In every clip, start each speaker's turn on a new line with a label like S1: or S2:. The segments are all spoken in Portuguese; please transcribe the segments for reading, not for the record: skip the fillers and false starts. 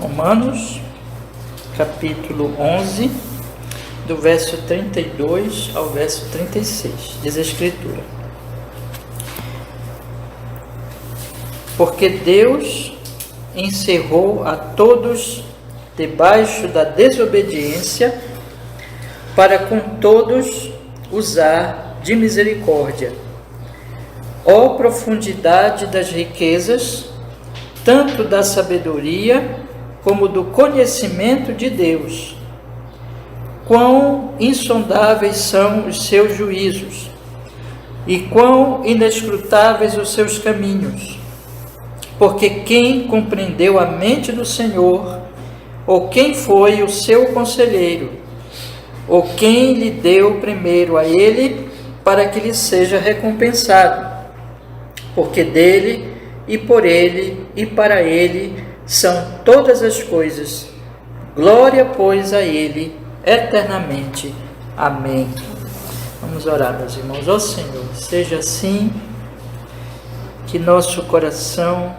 S1: Romanos, capítulo 11, do verso 32 ao verso 36, diz a Escritura: Porque Deus encerrou a todos debaixo da desobediência, para com todos usar de misericórdia. Ó profundidade das riquezas, tanto da sabedoria como do conhecimento de Deus! Quão insondáveis são os seus juízos, e quão inescrutáveis os seus caminhos! Porque quem compreendeu a mente do Senhor, ou quem foi o seu conselheiro, ou quem lhe deu primeiro a ele, para que lhe seja recompensado? Porque dele, e por ele, e para ele são todas as coisas. Glória, pois, a ele eternamente. Amém. Vamos orar, meus irmãos. Ó Senhor, seja assim que nosso coração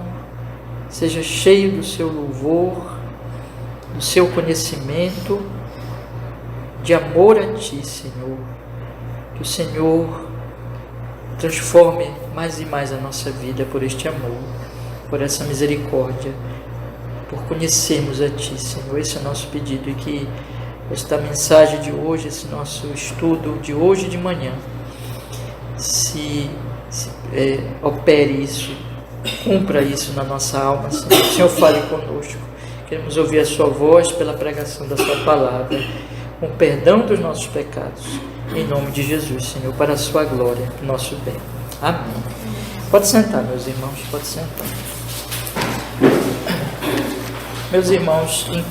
S1: seja cheio do seu louvor, do seu conhecimento, de amor a Ti, Senhor. Que o Senhor transforme mais e mais a nossa vida por este amor, por essa misericórdia, por conhecermos a Ti, Senhor. Esse é o nosso pedido, e que esta mensagem de hoje, esse nosso estudo de hoje de manhã, opere isso, cumpra isso na nossa alma, Senhor. O Senhor fale conosco. Queremos ouvir a Sua voz pela pregação da Sua palavra, com perdão dos nossos pecados, em nome de Jesus, Senhor, para a Sua glória, nosso bem. Amém. Pode sentar, meus irmãos, pode sentar. Meus irmãos, em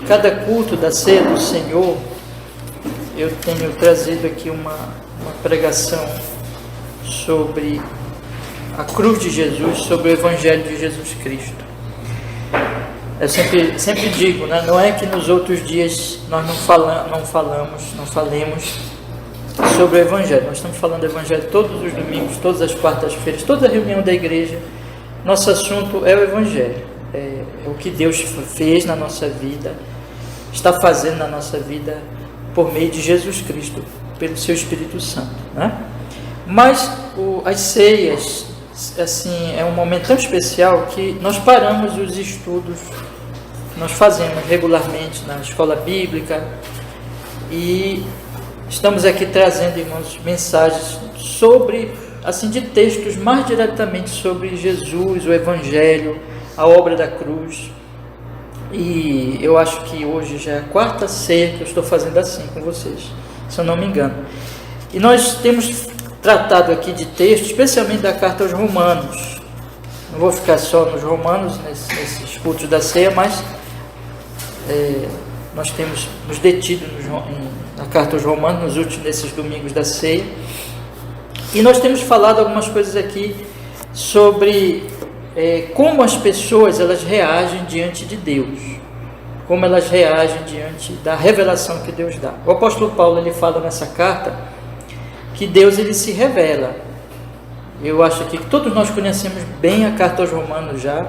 S1: cada culto da ceia do Senhor, eu tenho trazido aqui uma pregação sobre a cruz de Jesus, sobre o Evangelho de Jesus Cristo. Eu sempre digo, né? Não é que nos outros dias nós não falemos sobre o Evangelho. Nós estamos falando do Evangelho todos os domingos, todas as quartas-feiras, toda reunião da igreja. Nosso assunto é o Evangelho, é o que Deus fez na nossa vida, está fazendo na nossa vida por meio de Jesus Cristo, pelo seu Espírito Santo, né? Mas as ceias, assim, é um momento tão especial que nós paramos os estudos que nós fazemos regularmente na escola bíblica e estamos aqui trazendo, irmãos, mensagens sobre, assim, de textos mais diretamente sobre Jesus, o Evangelho, a obra da cruz. E eu acho que hoje já é a quarta ceia que eu estou fazendo assim com vocês, se eu não me engano. E nós temos tratado aqui de textos, especialmente da carta aos Romanos. Não vou ficar só nos Romanos, nesses cultos da ceia, mas nós temos nos detido na carta aos Romanos, nesses domingos da ceia. E nós temos falado algumas coisas aqui sobre como as pessoas elas reagem diante de Deus, como elas reagem diante da revelação que Deus dá. O apóstolo Paulo, ele fala nessa carta que Deus, ele se revela. Eu acho aqui que todos nós conhecemos bem a carta aos Romanos já,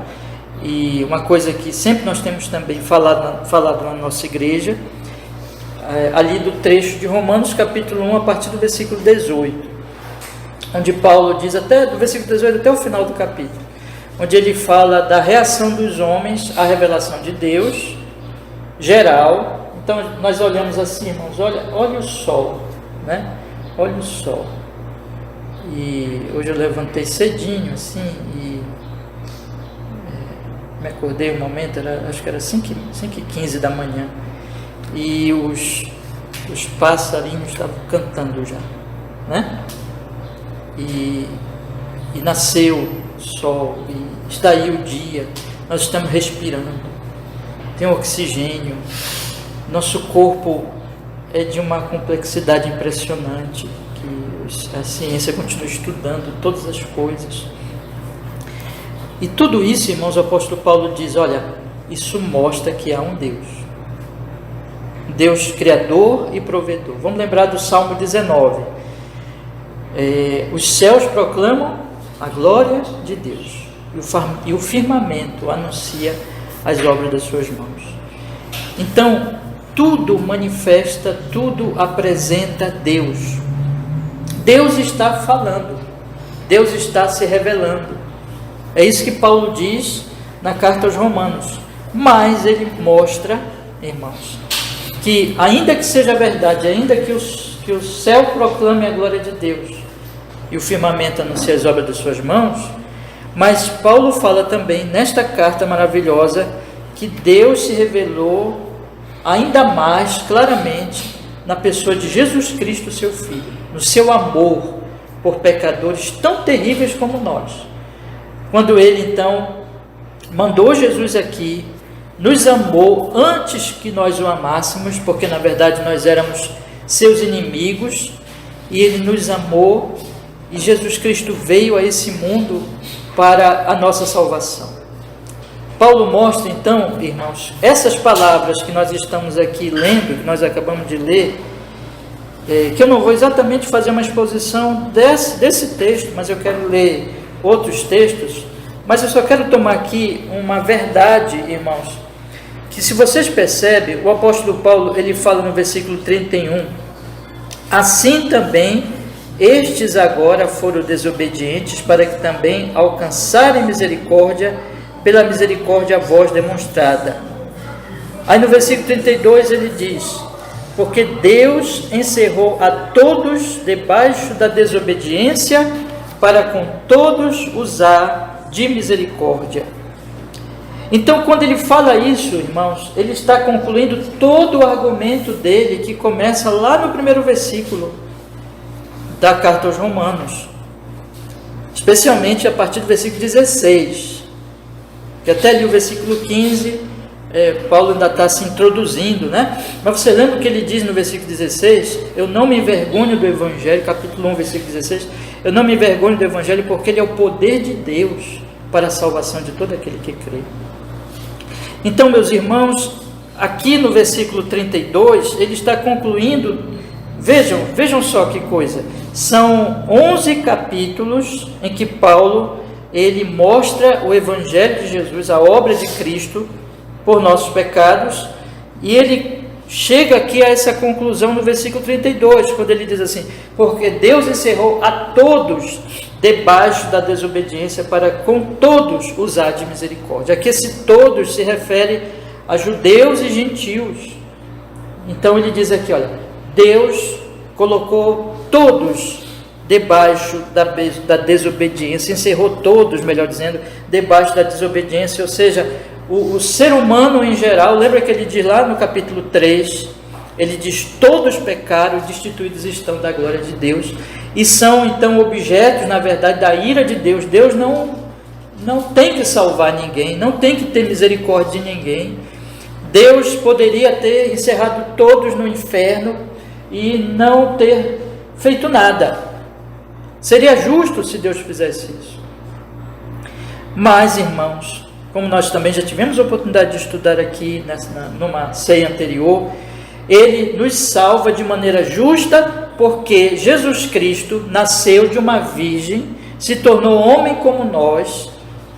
S1: e uma coisa que sempre nós temos também falado na nossa igreja, ali do trecho de Romanos capítulo 1, a partir do versículo 18, onde Paulo diz, até do versículo 18 até o final do capítulo, onde ele fala da reação dos homens à revelação de Deus, geral. Então nós olhamos assim, irmãos, olha o sol, né? Olha o sol. E hoje eu levantei cedinho, assim, e me acordei um momento, acho que era 5h15 da manhã, e os passarinhos estavam cantando já, né? E nasceu o sol, e está aí o dia, nós estamos respirando, tem oxigênio, nosso corpo é de uma complexidade impressionante, que a ciência continua estudando todas as coisas. E tudo isso, irmãos, o apóstolo Paulo diz, olha, isso mostra que há um Deus. Deus criador e provedor. Vamos lembrar do Salmo 19. Os céus proclamam a glória de Deus, e o firmamento anuncia as obras das suas mãos. Então, tudo manifesta, tudo apresenta Deus. Deus está falando, Deus está se revelando. É isso que Paulo diz na carta aos Romanos. Mas ele mostra, irmãos, que ainda que seja verdade, ainda que o céu proclame a glória de Deus e o firmamento anuncie as obras de suas mãos, mas Paulo fala também nesta carta maravilhosa que Deus se revelou ainda mais claramente na pessoa de Jesus Cristo, seu Filho, no seu amor por pecadores tão terríveis como nós. Quando ele então mandou Jesus aqui, nos amou antes que nós o amássemos, porque na verdade nós éramos seus inimigos, e ele nos amou, e Jesus Cristo veio a esse mundo para a nossa salvação. Paulo mostra então, irmãos, essas palavras que nós estamos aqui lendo, que nós acabamos de ler, que eu não vou exatamente fazer uma exposição desse texto, mas eu quero ler outros textos, mas eu só quero tomar aqui uma verdade, irmãos, que se vocês percebem, o apóstolo Paulo, ele fala no versículo 31, assim também estes agora foram desobedientes, para que também alcançarem misericórdia, pela misericórdia a vós demonstrada. Aí no versículo 32 ele diz, porque Deus encerrou a todos debaixo da desobediência, para com todos usar de misericórdia. Então, quando ele fala isso, irmãos, ele está concluindo todo o argumento dele, que começa lá no primeiro versículo da carta aos Romanos, especialmente a partir do versículo 16, que até ali o versículo 15, Paulo ainda está se introduzindo, né? Mas você lembra o que ele diz no versículo 16? Eu não me envergonho do Evangelho, capítulo 1, versículo 16, eu não me envergonho do Evangelho, porque ele é o poder de Deus para a salvação de todo aquele que crê. Então, meus irmãos, aqui no versículo 32, ele está concluindo, vejam só que coisa, são 11 capítulos em que Paulo, ele mostra o Evangelho de Jesus, a obra de Cristo, por nossos pecados, e ele chega aqui a essa conclusão no versículo 32, quando ele diz assim, porque Deus encerrou a todos debaixo da desobediência, para com todos usar de misericórdia. Aqui esse todos se refere a judeus e gentios. Então ele diz aqui, olha, Deus colocou todos debaixo da desobediência, encerrou todos, melhor dizendo, debaixo da desobediência, ou seja, o ser humano em geral. Lembra que ele diz lá no capítulo 3, ele diz, todos pecaram, destituídos estão da glória de Deus, e são então objetos, na verdade, da ira de Deus. Deus não tem que salvar ninguém, não tem que ter misericórdia de ninguém. Deus poderia ter encerrado todos no inferno e não ter feito nada. Seria justo se Deus fizesse isso. Mas, irmãos, como nós também já tivemos a oportunidade de estudar aqui numa ceia anterior, ele nos salva de maneira justa, porque Jesus Cristo nasceu de uma virgem, se tornou homem como nós,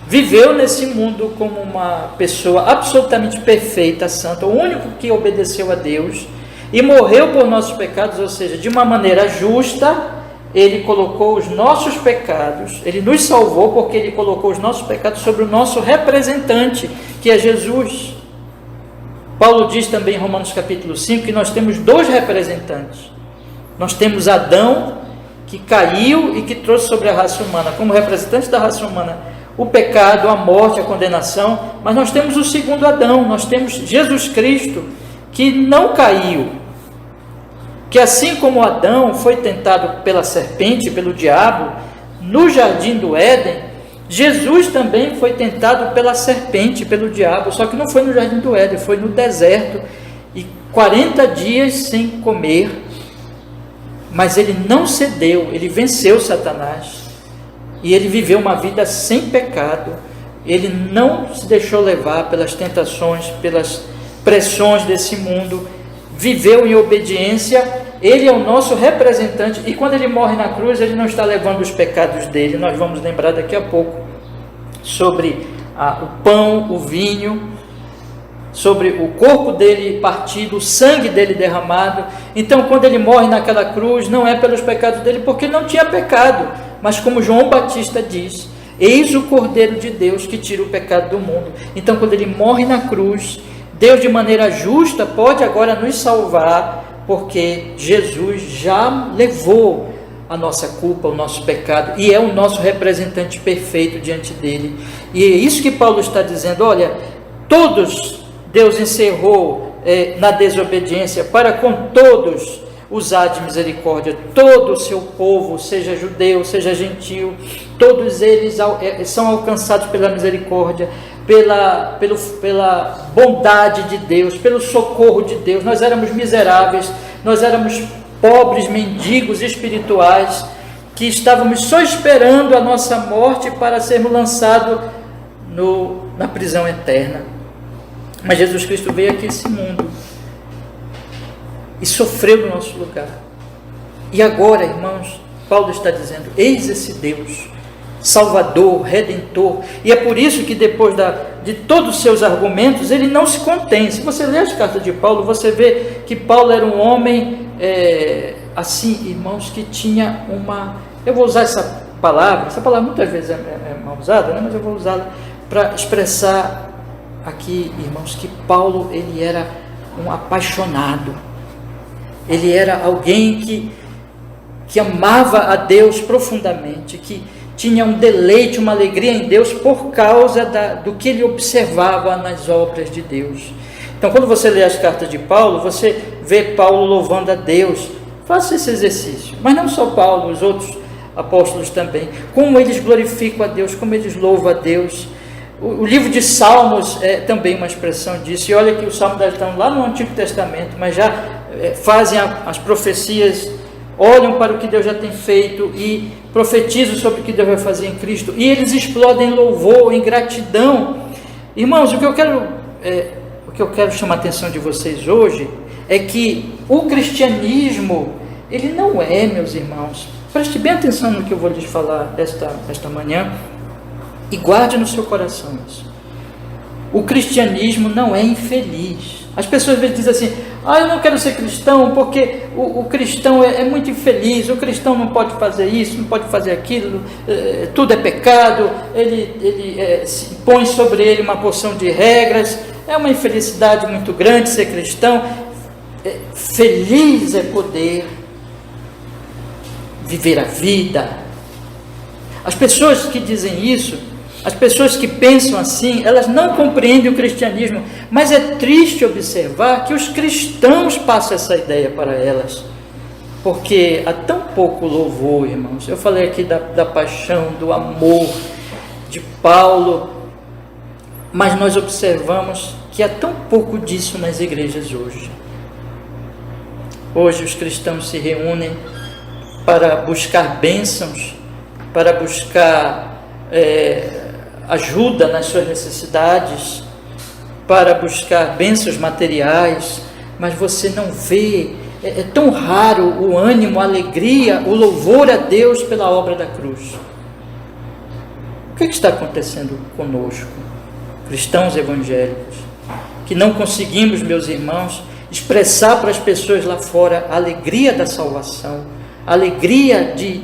S1: viveu nesse mundo como uma pessoa absolutamente perfeita, santa, o único que obedeceu a Deus, e morreu por nossos pecados, ou seja, de uma maneira justa. Ele colocou os nossos pecados, ele nos salvou porque ele colocou os nossos pecados sobre o nosso representante, que é Jesus. Paulo diz também em Romanos capítulo 5 que nós temos dois representantes. Nós temos Adão, que caiu e que trouxe sobre a raça humana, como representante da raça humana, o pecado, a morte, a condenação. Mas nós temos o segundo Adão, nós temos Jesus Cristo, que não caiu, que assim como Adão foi tentado pela serpente, pelo diabo, no jardim do Éden, Jesus também foi tentado pela serpente, pelo diabo, só que não foi no jardim do Éden, foi no deserto, e 40 dias sem comer, mas ele não cedeu, ele venceu Satanás, e ele viveu uma vida sem pecado, ele não se deixou levar pelas tentações, pelas pressões desse mundo, viveu em obediência. Ele é o nosso representante, e quando ele morre na cruz, ele não está levando os pecados dele, nós vamos lembrar daqui a pouco sobre o pão, o vinho, sobre o corpo dele partido, o sangue dele derramado. Então, quando ele morre naquela cruz, não é pelos pecados dele, porque ele não tinha pecado, mas como João Batista diz, eis o Cordeiro de Deus que tira o pecado do mundo. Então, quando ele morre na cruz, Deus de maneira justa pode agora nos salvar, porque Jesus já levou a nossa culpa, o nosso pecado, e é o nosso representante perfeito diante dele. E é isso que Paulo está dizendo: olha, todos Deus encerrou na desobediência, para com todos usar de misericórdia. Todo o seu povo, seja judeu, seja gentil, todos eles são alcançados pela misericórdia, pela bondade de Deus, pelo socorro de Deus. Nós éramos miseráveis, nós éramos pobres, mendigos espirituais, que estávamos só esperando a nossa morte para sermos lançados na prisão eterna. Mas Jesus Cristo veio aqui a esse mundo e sofreu no nosso lugar. E agora, irmãos, Paulo está dizendo: eis esse Deus, Salvador, Redentor. E é por isso que depois de todos os seus argumentos, ele não se contém. Se você ler as cartas de Paulo, você vê que Paulo era um homem, assim, irmãos, que tinha uma... Eu vou usar essa palavra muitas vezes é mal usada, né? Mas eu vou usá-la para expressar aqui, irmãos, que Paulo, ele era um apaixonado. Ele era alguém que amava a Deus profundamente, que tinha um deleite, uma alegria em Deus por causa do que ele observava nas obras de Deus. Então, quando você lê as cartas de Paulo, você vê Paulo louvando a Deus. Faça esse exercício. Mas não só Paulo, os outros apóstolos também. Como eles glorificam a Deus, como eles louvam a Deus. O livro de Salmos é também uma expressão disso. E olha que os Salmos estão lá no Antigo Testamento, mas já fazem as profecias, olham para o que Deus já tem feito e profetizam sobre o que Deus vai fazer em Cristo. E eles explodem em louvor, em gratidão. Irmãos, o que eu quero chamar a atenção de vocês hoje é que o cristianismo, ele não é, meus irmãos, preste bem atenção no que eu vou lhes falar esta manhã, e guarde no seu coração isso. O cristianismo não é infeliz. As pessoas às vezes dizem assim: eu não quero ser cristão porque o cristão é muito infeliz, o cristão não pode fazer isso, não pode fazer aquilo, tudo é pecado, ele põe sobre ele uma porção de regras, é uma infelicidade muito grande ser cristão. Feliz é poder viver a vida. As pessoas que dizem isso, as pessoas que pensam assim, elas não compreendem o cristianismo, mas é triste observar que os cristãos passam essa ideia para elas, porque há tão pouco louvor, irmãos. Eu falei aqui da paixão, do amor de Paulo, mas nós observamos que há tão pouco disso nas igrejas hoje. Hoje os cristãos se reúnem para buscar bênçãos, para buscar ajuda nas suas necessidades, para buscar bênçãos materiais, mas você não vê, é tão raro o ânimo, a alegria, o louvor a Deus pela obra da cruz. O que está acontecendo conosco, cristãos evangélicos, que não conseguimos, meus irmãos, expressar para as pessoas lá fora a alegria da salvação, a alegria de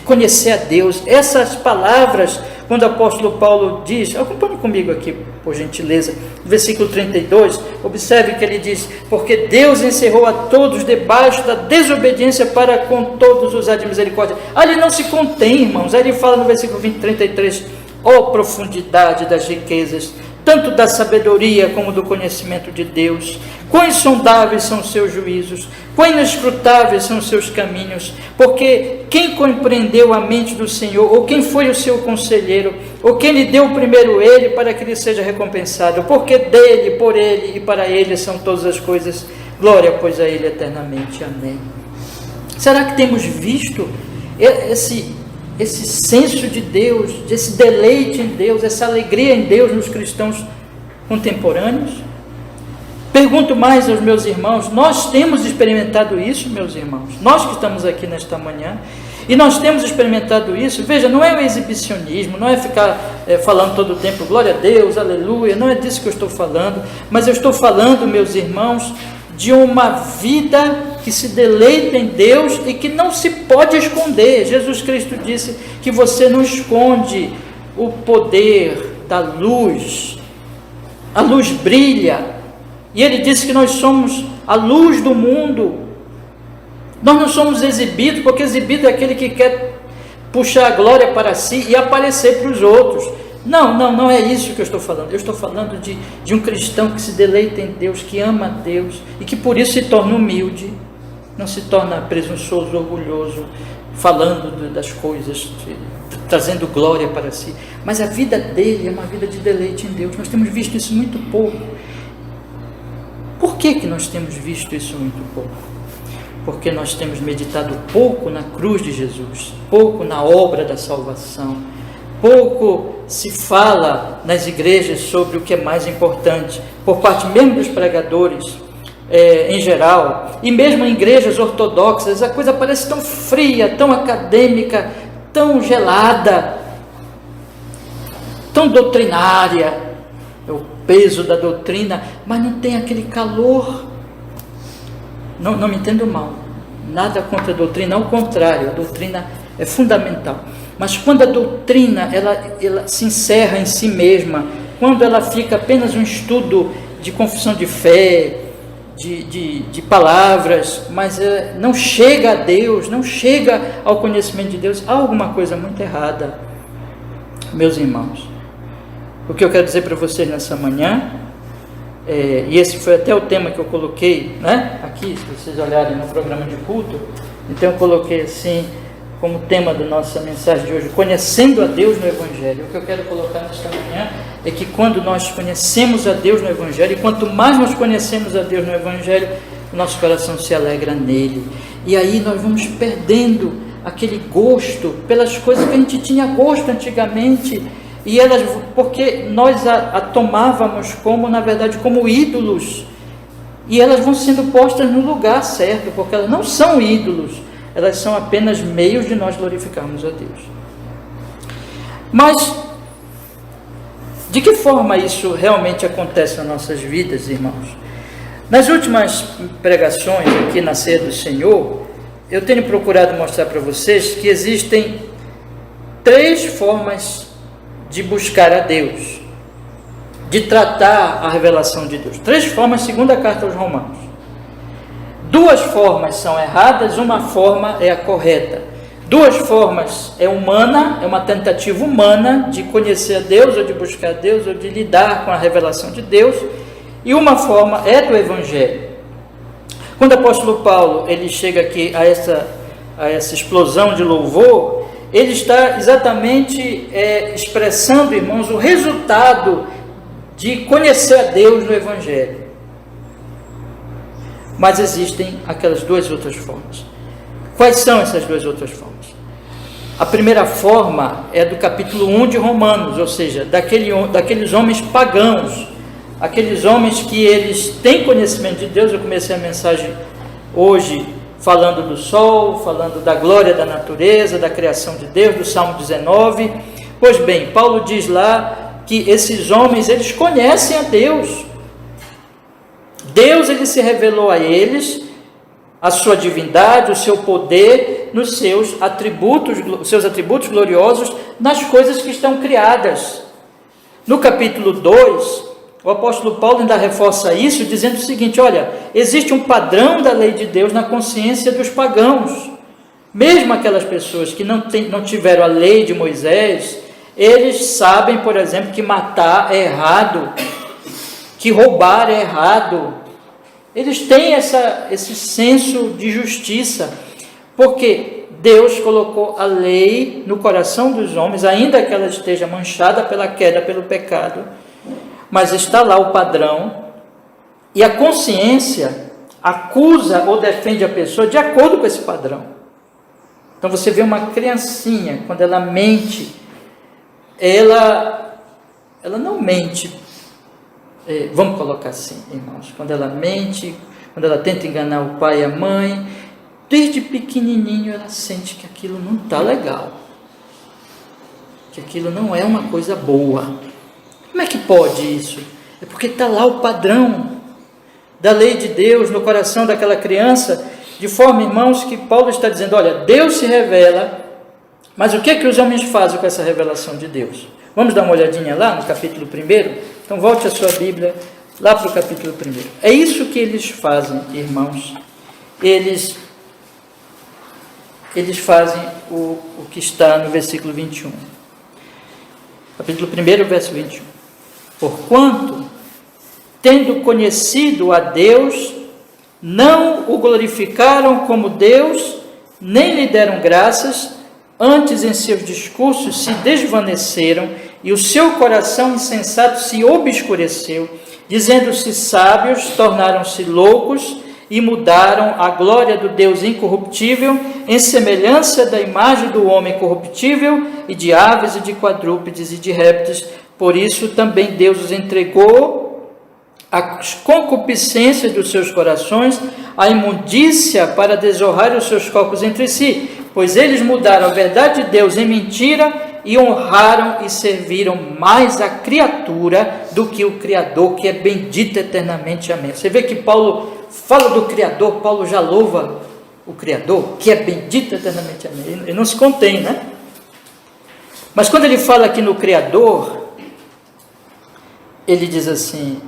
S1: conhecer a Deus? Essas palavras, quando o apóstolo Paulo diz, acompanhe comigo aqui, por gentileza, no versículo 32, observe que ele diz: porque Deus encerrou a todos debaixo da desobediência, para com todos usar de misericórdia. Ele não se contém, irmãos. Aí ele fala no versículo 33, profundidade das riquezas, tanto da sabedoria como do conhecimento de Deus. Quão insondáveis são os seus juízos, quão inescrutáveis são os seus caminhos, porque quem compreendeu a mente do Senhor, ou quem foi o seu conselheiro, ou quem lhe deu primeiro ele, para que lhe seja recompensado? Porque dele, por ele e para ele são todas as coisas, glória pois a ele eternamente, amém. Será que temos visto esse senso de Deus, esse deleite em Deus, essa alegria em Deus nos cristãos contemporâneos? Pergunto mais aos meus irmãos: nós temos experimentado isso, meus irmãos? Nós que estamos aqui nesta manhã, E nós temos experimentado isso. Veja, não é o exibicionismo, não é ficar falando todo o tempo, glória a Deus, aleluia, não é disso que eu estou falando, mas eu estou falando, meus irmãos, de uma vida que se deleita em Deus e que não se pode esconder. Jesus Cristo disse que você não esconde o poder da luz. A luz brilha, e Ele disse que nós somos a luz do mundo. Nós não somos exibidos, porque exibido é aquele que quer puxar a glória para si e aparecer para os outros. Não é isso que eu estou falando. Eu estou falando de um cristão que se deleita em Deus, que ama a Deus e que por isso se torna humilde, não se torna presunçoso, orgulhoso, falando das coisas, trazendo glória para si. Mas a vida dele é uma vida de deleite em Deus. Nós temos visto isso muito pouco. Por que nós temos visto isso muito pouco? Porque nós temos meditado pouco na cruz de Jesus, pouco na obra da salvação, pouco se fala nas igrejas sobre o que é mais importante, por parte mesmo dos pregadores em geral, e mesmo em igrejas ortodoxas, a coisa parece tão fria, tão acadêmica, tão gelada, tão doutrinária, é o peso da doutrina, mas não tem aquele calor. Não me entendo mal, nada contra a doutrina, ao contrário, a doutrina é fundamental. Mas quando a doutrina ela se encerra em si mesma, quando ela fica apenas um estudo de confissão de fé, de palavras, mas não chega a Deus, não chega ao conhecimento de Deus, há alguma coisa muito errada, meus irmãos. O que eu quero dizer para vocês nessa manhã, e esse foi até o tema que eu coloquei, né? Aqui, se vocês olharem no programa de culto, então eu coloquei assim, como tema da nossa mensagem de hoje, conhecendo a Deus no Evangelho. O que eu quero colocar nesta manhã é que quando nós conhecemos a Deus no Evangelho, e quanto mais nós conhecemos a Deus no Evangelho, o nosso coração se alegra nele, e aí nós vamos perdendo aquele gosto pelas coisas que a gente tinha gosto antigamente, e elas, porque nós a tomávamos como, na verdade, como ídolos, e elas vão sendo postas no lugar certo, porque elas não são ídolos, elas são apenas meios de nós glorificarmos a Deus. Mas, de que forma isso realmente acontece nas nossas vidas, irmãos? Nas últimas pregações aqui na Ceia do Senhor, eu tenho procurado mostrar para vocês que existem 3 formas de buscar a Deus, de tratar a revelação de Deus. 3 formas, segundo a carta aos Romanos. 2 formas são erradas, uma forma é a correta. 2 formas é humana, é uma tentativa humana de conhecer a Deus, ou de buscar a Deus, ou de lidar com a revelação de Deus, e uma forma é do Evangelho. Quando o apóstolo Paulo ele chega aqui a essa explosão de louvor, ele está exatamente expressando, irmãos, o resultado de conhecer a Deus no Evangelho. Mas existem aquelas 2 outras formas. Quais são essas 2 outras formas? A primeira forma é do capítulo 1 de Romanos, ou seja, daqueles homens pagãos, aqueles homens que eles têm conhecimento de Deus. Eu comecei a mensagem hoje falando do sol, falando da glória da natureza, da criação de Deus, do Salmo 19. Pois bem, Paulo diz lá que esses homens, eles conhecem a Deus. Deus, ele se revelou a eles, a sua divindade, o seu poder, nos seus atributos gloriosos, nas coisas que estão criadas. No capítulo 2, o apóstolo Paulo ainda reforça isso, dizendo o seguinte: olha, existe um padrão da lei de Deus na consciência dos pagãos. Mesmo aquelas pessoas que não tiveram a lei de Moisés, eles sabem, por exemplo, que matar é errado, que roubar é errado. Eles têm esse senso de justiça, porque Deus colocou a lei no coração dos homens, ainda que ela esteja manchada pela queda, pelo pecado, mas está lá o padrão, e a consciência acusa ou defende a pessoa de acordo com esse padrão. Então você vê uma criancinha, quando ela mente, ela não mente, vamos colocar assim, irmãos, quando ela mente, quando ela tenta enganar o pai e a mãe, desde pequenininho ela sente que aquilo não está legal, que aquilo não é uma coisa boa. Como é que pode isso? É porque está lá o padrão da lei de Deus no coração daquela criança, de forma, irmãos, que Paulo está dizendo, olha, Deus se revela, mas o que é que os homens fazem com essa revelação de Deus? Vamos dar uma olhadinha lá no capítulo 1? Então volte a sua Bíblia lá para o capítulo 1. É isso que eles fazem, irmãos. Eles fazem o que está no versículo 21. Capítulo 1, verso 21. Porquanto, tendo conhecido a Deus, não o glorificaram como Deus, nem lhe deram graças, antes em seus discursos se desvaneceram, e o seu coração insensato se obscureceu, dizendo-se sábios, tornaram-se loucos, e mudaram a glória do Deus incorruptível, em semelhança da imagem do homem corruptível, e de aves, e de quadrúpedes, e de répteis. Por isso também Deus os entregou às concupiscências dos seus corações, à imundícia, para desonrar os seus corpos entre si, pois eles mudaram a verdade de Deus em mentira, e honraram e serviram mais a criatura do que o Criador, que é bendito eternamente. Amém. Você vê que Paulo fala do Criador, Paulo já louva o Criador, que é bendito eternamente. Amém. Ele não se contém, né? Mas quando ele fala aqui no Criador, ele diz assim,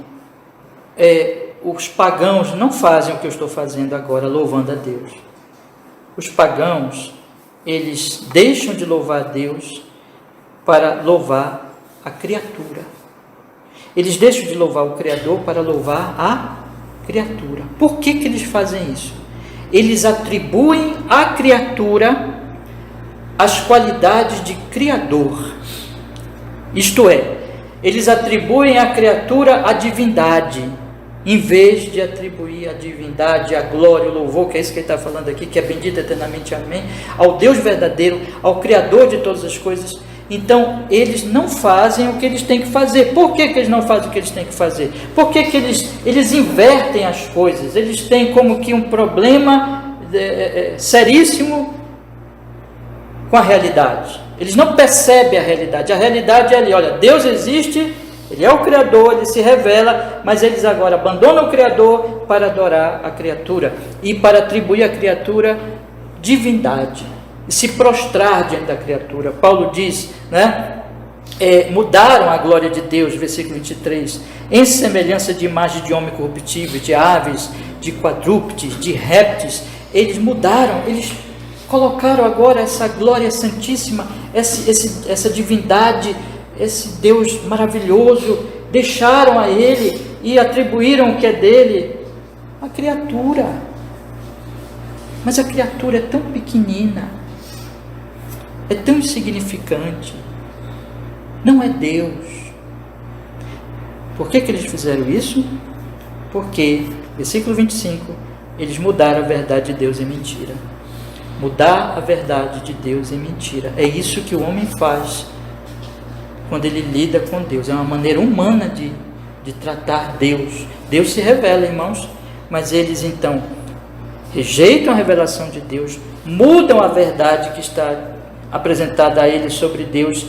S1: os pagãos não fazem o que eu estou fazendo agora, louvando a Deus. Os pagãos, eles deixam de louvar a Deus para louvar a criatura. Eles deixam de louvar o Criador para louvar a criatura. Por que eles fazem isso? Eles atribuem à criatura as qualidades de Criador. Isto é, eles atribuem à criatura a divindade, em vez de atribuir a divindade, a glória, o louvor, que é isso que ele está falando aqui, que é bendito eternamente, amém, ao Deus verdadeiro, ao Criador de todas as coisas. Então, eles não fazem o que eles têm que fazer. Por que eles não fazem o que eles têm que fazer? Porque eles invertem as coisas. Eles têm como que um problema seríssimo com a realidade. Eles não percebem a realidade. A realidade é ali, olha, Deus existe, Ele é o Criador, Ele se revela, mas eles agora abandonam o Criador para adorar a criatura e para atribuir à criatura divindade. E se prostrar diante da criatura. Paulo diz, né? Mudaram a glória de Deus, versículo 23, em semelhança de imagem de homem corruptível, de aves, de quadrúpedes, de répteis. Eles mudaram, eles colocaram agora essa glória santíssima, essa divindade, esse Deus maravilhoso, deixaram a Ele e atribuíram o que é dele à criatura. Mas a criatura é tão pequenina, é tão insignificante, não é Deus. Por que eles fizeram isso? Porque, versículo 25, eles mudaram a verdade de Deus em mentira. Mudar a verdade de Deus em mentira. É isso que o homem faz quando ele lida com Deus. É uma maneira humana de tratar Deus. Deus se revela, irmãos, mas eles então rejeitam a revelação de Deus, mudam a verdade que está apresentada a eles sobre Deus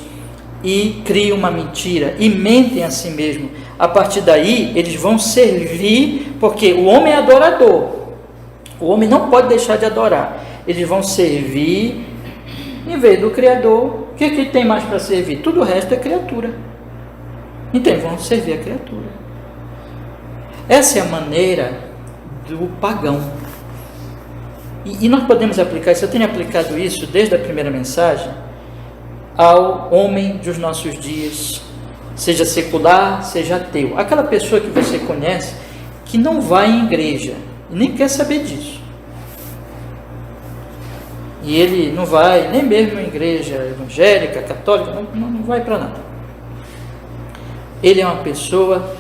S1: e criam uma mentira e mentem a si mesmo. A partir daí, eles vão servir, porque o homem é adorador, o homem não pode deixar de adorar. Eles vão servir, em vez do Criador, o que tem mais para servir? Tudo o resto é criatura. Então, vão servir a criatura. Essa é a maneira do pagão. E nós podemos aplicar isso, eu tenho aplicado isso desde a primeira mensagem, ao homem dos nossos dias, seja secular, seja ateu. Aquela pessoa que você conhece, que não vai em igreja, e nem quer saber disso. E ele não vai nem mesmo em igreja evangélica, católica, não vai para nada. Ele é uma pessoa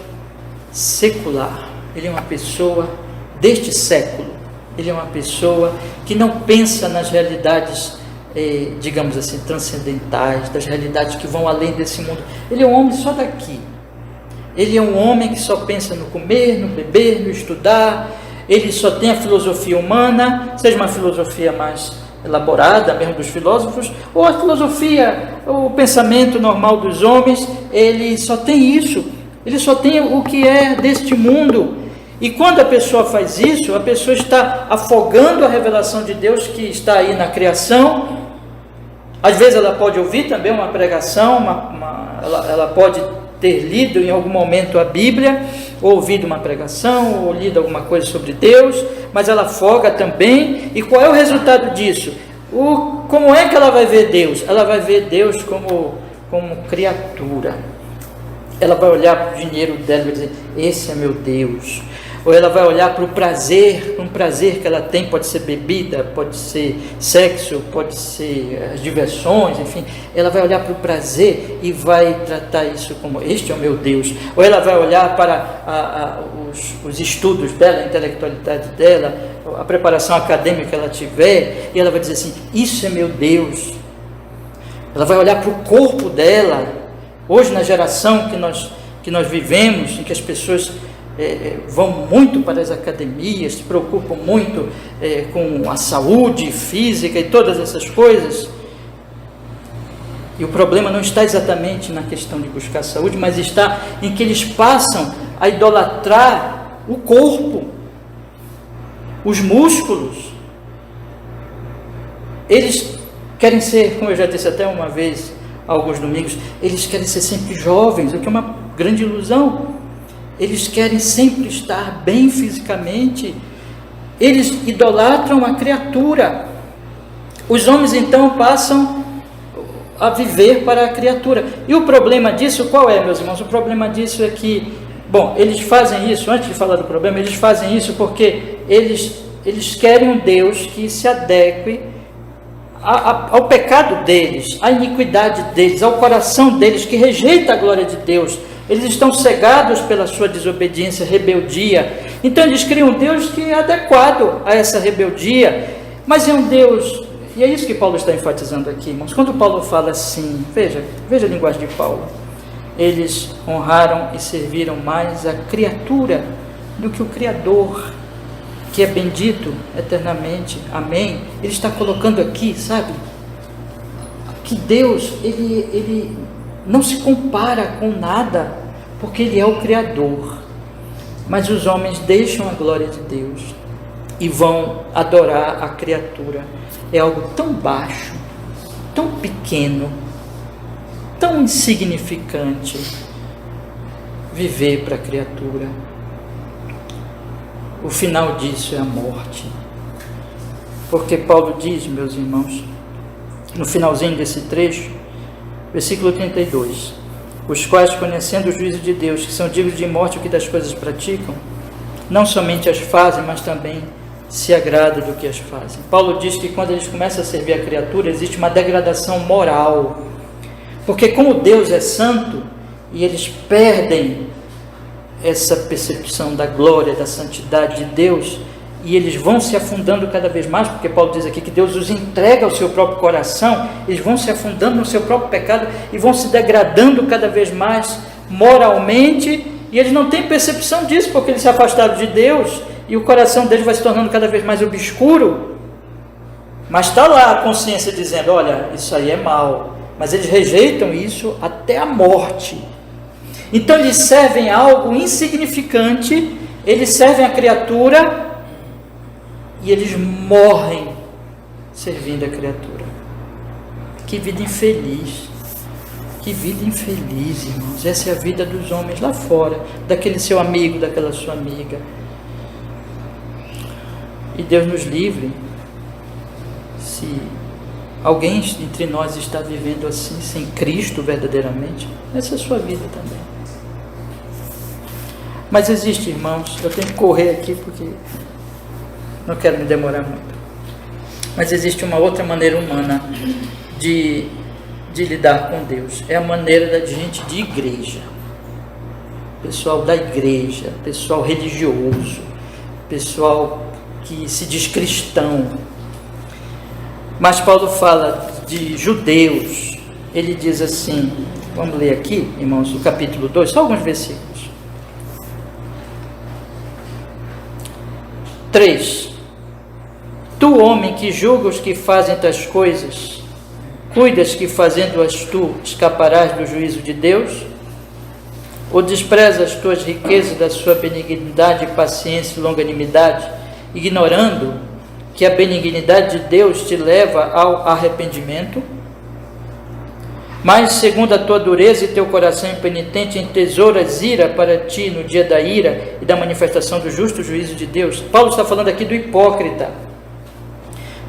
S1: secular, ele é uma pessoa deste século. Ele é uma pessoa que não pensa nas realidades, digamos assim, transcendentais, das realidades que vão além desse mundo. Ele é um homem só daqui. Ele é um homem que só pensa no comer, no beber, no estudar, ele só tem a filosofia humana, seja uma filosofia mais elaborada, mesmo dos filósofos, ou a filosofia, o pensamento normal dos homens, ele só tem isso, ele só tem o que é deste mundo. E quando a pessoa faz isso, a pessoa está afogando a revelação de Deus que está aí na criação. Às vezes ela pode ouvir também uma pregação, ela pode ter lido em algum momento a Bíblia, ou ouvido uma pregação, ou lido alguma coisa sobre Deus, mas ela afoga também. E qual é o resultado disso? Como é que ela vai ver Deus? Ela vai ver Deus como criatura. Ela vai olhar para o dinheiro dela e vai dizer, esse é meu Deus. Ou ela vai olhar para o prazer, um prazer que ela tem, pode ser bebida, pode ser sexo, pode ser as diversões, enfim. Ela vai olhar para o prazer e vai tratar isso como, este é o meu Deus. Ou ela vai olhar para os estudos dela, a intelectualidade dela, a preparação acadêmica que ela tiver, e ela vai dizer assim, isso é meu Deus. Ela vai olhar para o corpo dela. Hoje, na geração que nós vivemos, em que as pessoas vão muito para as academias, se preocupam muito com a saúde física e todas essas coisas, e o problema não está exatamente na questão de buscar saúde, mas está em que eles passam a idolatrar o corpo, os músculos. Eles querem ser, como eu já disse até uma vez, alguns domingos, eles querem ser sempre jovens, o que é uma grande ilusão. Eles querem sempre estar bem fisicamente, eles idolatram a criatura. Os homens então passam a viver para a criatura. E o problema disso qual é, meus irmãos? O problema disso é que, bom, eles fazem isso, antes de falar do problema, eles fazem isso porque eles querem um Deus que se adeque ao pecado deles, à iniquidade deles, ao coração deles, que rejeita a glória de Deus. Eles estão cegados pela sua desobediência, rebeldia. Então eles criam um Deus que é adequado a essa rebeldia, mas é um Deus, e é isso que Paulo está enfatizando aqui, irmãos. Quando Paulo fala assim, veja a linguagem de Paulo, eles honraram e serviram mais a criatura do que o Criador, que é bendito eternamente, amém. Ele está colocando aqui, sabe, que Deus, ele não se compara com nada, porque Ele é o Criador. Mas os homens deixam a glória de Deus e vão adorar a criatura. É algo tão baixo, tão pequeno, tão insignificante viver para a criatura. O final disso é a morte. Porque Paulo diz, meus irmãos, no finalzinho desse trecho, versículo 32, os quais, conhecendo o juízo de Deus, que são dignos de morte o que das coisas praticam, não somente as fazem, mas também se agradam do que as fazem. Paulo diz que quando eles começam a servir a criatura, existe uma degradação moral, porque como Deus é santo, e eles perdem essa percepção da glória, da santidade de Deus, e eles vão se afundando cada vez mais, porque Paulo diz aqui que Deus os entrega ao seu próprio coração, eles vão se afundando no seu próprio pecado e vão se degradando cada vez mais moralmente, e eles não têm percepção disso, porque eles se afastaram de Deus, e o coração deles vai se tornando cada vez mais obscuro, mas está lá a consciência dizendo, olha, isso aí é mal, mas eles rejeitam isso até a morte. Então eles servem algo insignificante, eles servem a criatura, e eles morrem servindo a criatura. Que vida infeliz, que vida infeliz, irmãos. Essa é a vida dos homens lá fora, daquele seu amigo, daquela sua amiga. E Deus nos livre, se alguém entre nós está vivendo assim, sem Cristo verdadeiramente, essa é a sua vida também. Mas existe, irmãos, eu tenho que correr aqui porque não quero me demorar muito. Mas existe uma outra maneira humana de lidar com Deus. É a maneira da gente de igreja. Pessoal da igreja, pessoal religioso, pessoal que se diz cristão. Mas Paulo fala de judeus. Ele diz assim, vamos ler aqui, irmãos, o capítulo 2, só alguns versículos. 3. Tu, homem, que julga os que fazem tais coisas, cuidas que fazendo-as tu escaparás do juízo de Deus? Ou desprezas as tuas riquezas da sua benignidade, paciência e longanimidade, ignorando que a benignidade de Deus te leva ao arrependimento? Mas, segundo a tua dureza e teu coração impenitente, entesouras ira para ti no dia da ira e da manifestação do justo juízo de Deus. Paulo está falando aqui do hipócrita.